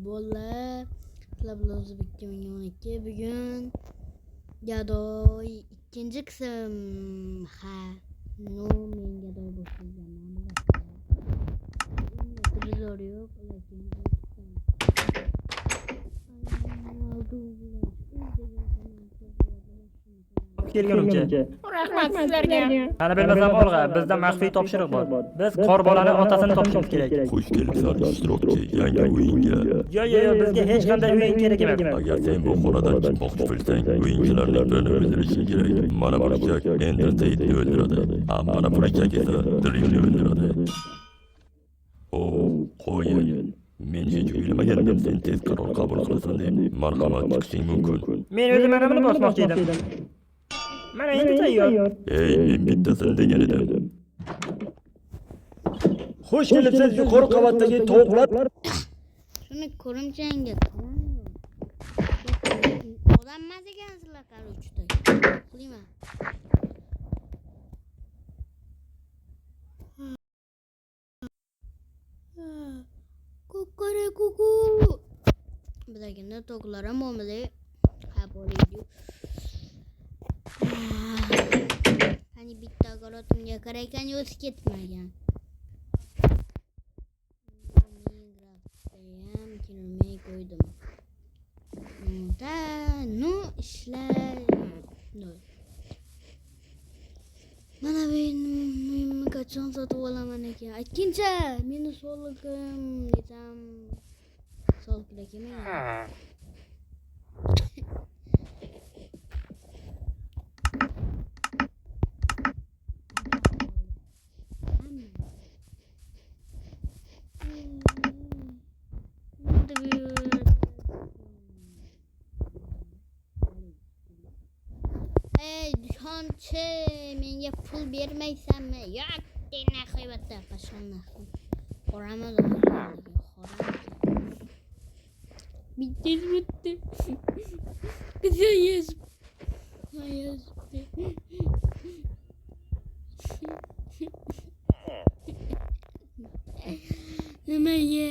Bola Clubhouse 2012 bugün Gadoy ikinci kısım. No men Gadoy boşlayacağım. Bir zor yok. Kelgunimcha. Rahmat sizlarga. Qani bilmasam olg'a, bizda maxfiy topshiriq bor. Biz Qorbolani otasini topishimiz kerak. Xush kelibsan ishtirokchi yangi o'yinga. Yo'q, bizga hech qanday o'yin kerak emas. Agar sen bu xonadan chiqmoqchi bo'lsang, o'yinchilarning birini o'ldirishi kerak. Mana bu ichak Entertain'ni o'ldiradi. Mana bu ichak esa Dream'ni o'ldiradi. Qo'yin. Men hech o'ylamagandim sen tez qaror qabul qilasan deb. Marhamat chiqishing mumkin. Men o'zim mana buni bosmoqchi edim. Mana endi tayyor. Men bittasini degan edim. Xush kelibsiz yuqori qavatdagi tovuqlar. Shuni ko'rimchangga odammas ekansizlar qarovchiday. Qilma. Kukure kuku. Bizagina to'qlar ham bo'lmadi. Ha bo'ladi. Hani bitta garotimga qaraykan o'zi ketmagan. Minecraft'dayam kirmay qo'ydim. No ishlar. Mana men qachon sotib olaman ekan. Aytgincha, meni soliqim desam soliq kerak emas. Düşhançı menga pul bermaysanmi? Yo'q, dena haybatda qashqanlar. Qorama da. Bitti. Güzel yazıp. Nima ye?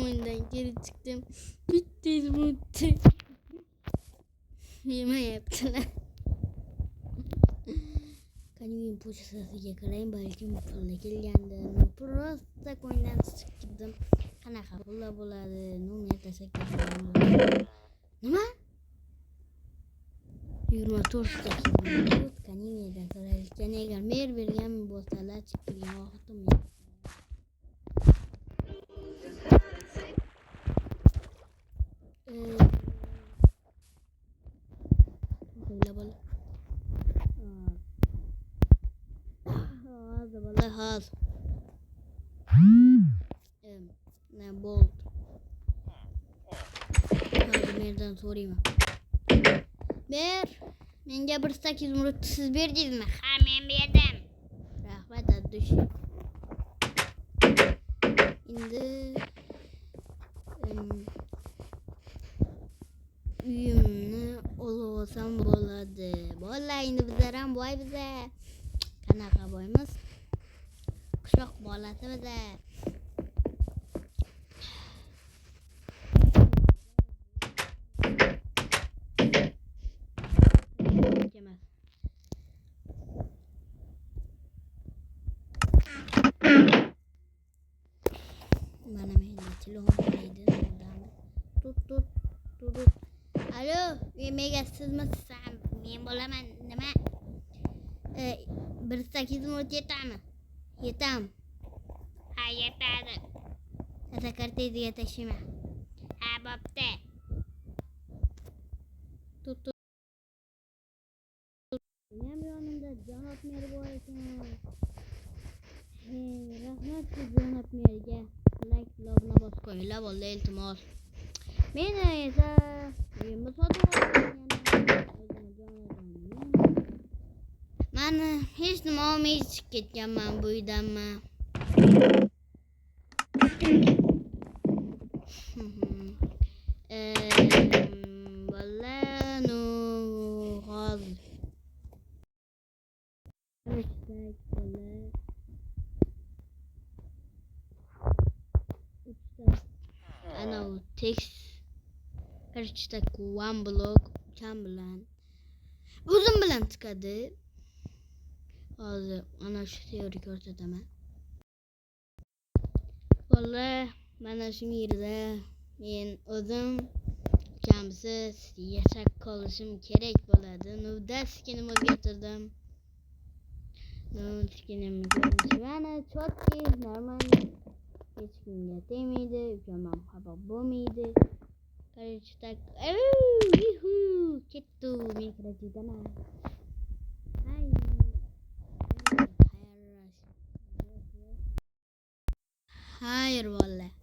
Oyundan geri çıktım. Bitti. Yeme yaptılar. Kanimin poşasıga qarayim, balkim pulla kelgandi. Prosta oyundan chiqdim. Qanaqa pulla bo'ladi? Nomer tasakkadim. Nima? 24 dakika. Kanimidan qarayotgan egar mer bergan bo'lsalar chiqgan vaqtim yo'q. Haz. Ne bolt. Hadi nereden sorayım? Menga 8 murut siz berdingizmi? Ha, men berdim. Rahmat adush. Endi uyimni olib olsam bo'ladi. Bola endi bizlar ham boy biza. Qanaqa boymiz? Qishloq bolasi biza. Mana menda telefon deydi. Tut. Alo, mega sizmi? Men bo'laman. Nima? 8 minut yetami? Yetam. Ha, yetadi. Sakartaydiga tashima. Ha, bo'pti. Tut. Men yonimda janob mer bor ekan. Rahmat janob merga. Like lobna bos qo'yinglar bo'ldi, iltimos. Meni esa uyimni sotib olgan. Mana hech nima olmay chiqib ketganman bu uydanman. Valla no hozir ana u tekst karışta one block kam bilan o'zim bilan chiqadi. Hozir ana shu teoriya ko'rsataman. Vallahi mana shu yerda men o'zim kamsiz yashab qolishim kerak bo'ladi. Nuvda skinimni o'zgartirdim. Skinimni ko'rinishi mana chotki normal. Hech kimga tegmaydi, ukamam xafa bo'lmaydi. Qarashda yuhu ketdi men kirajidana. Hayır vallahi.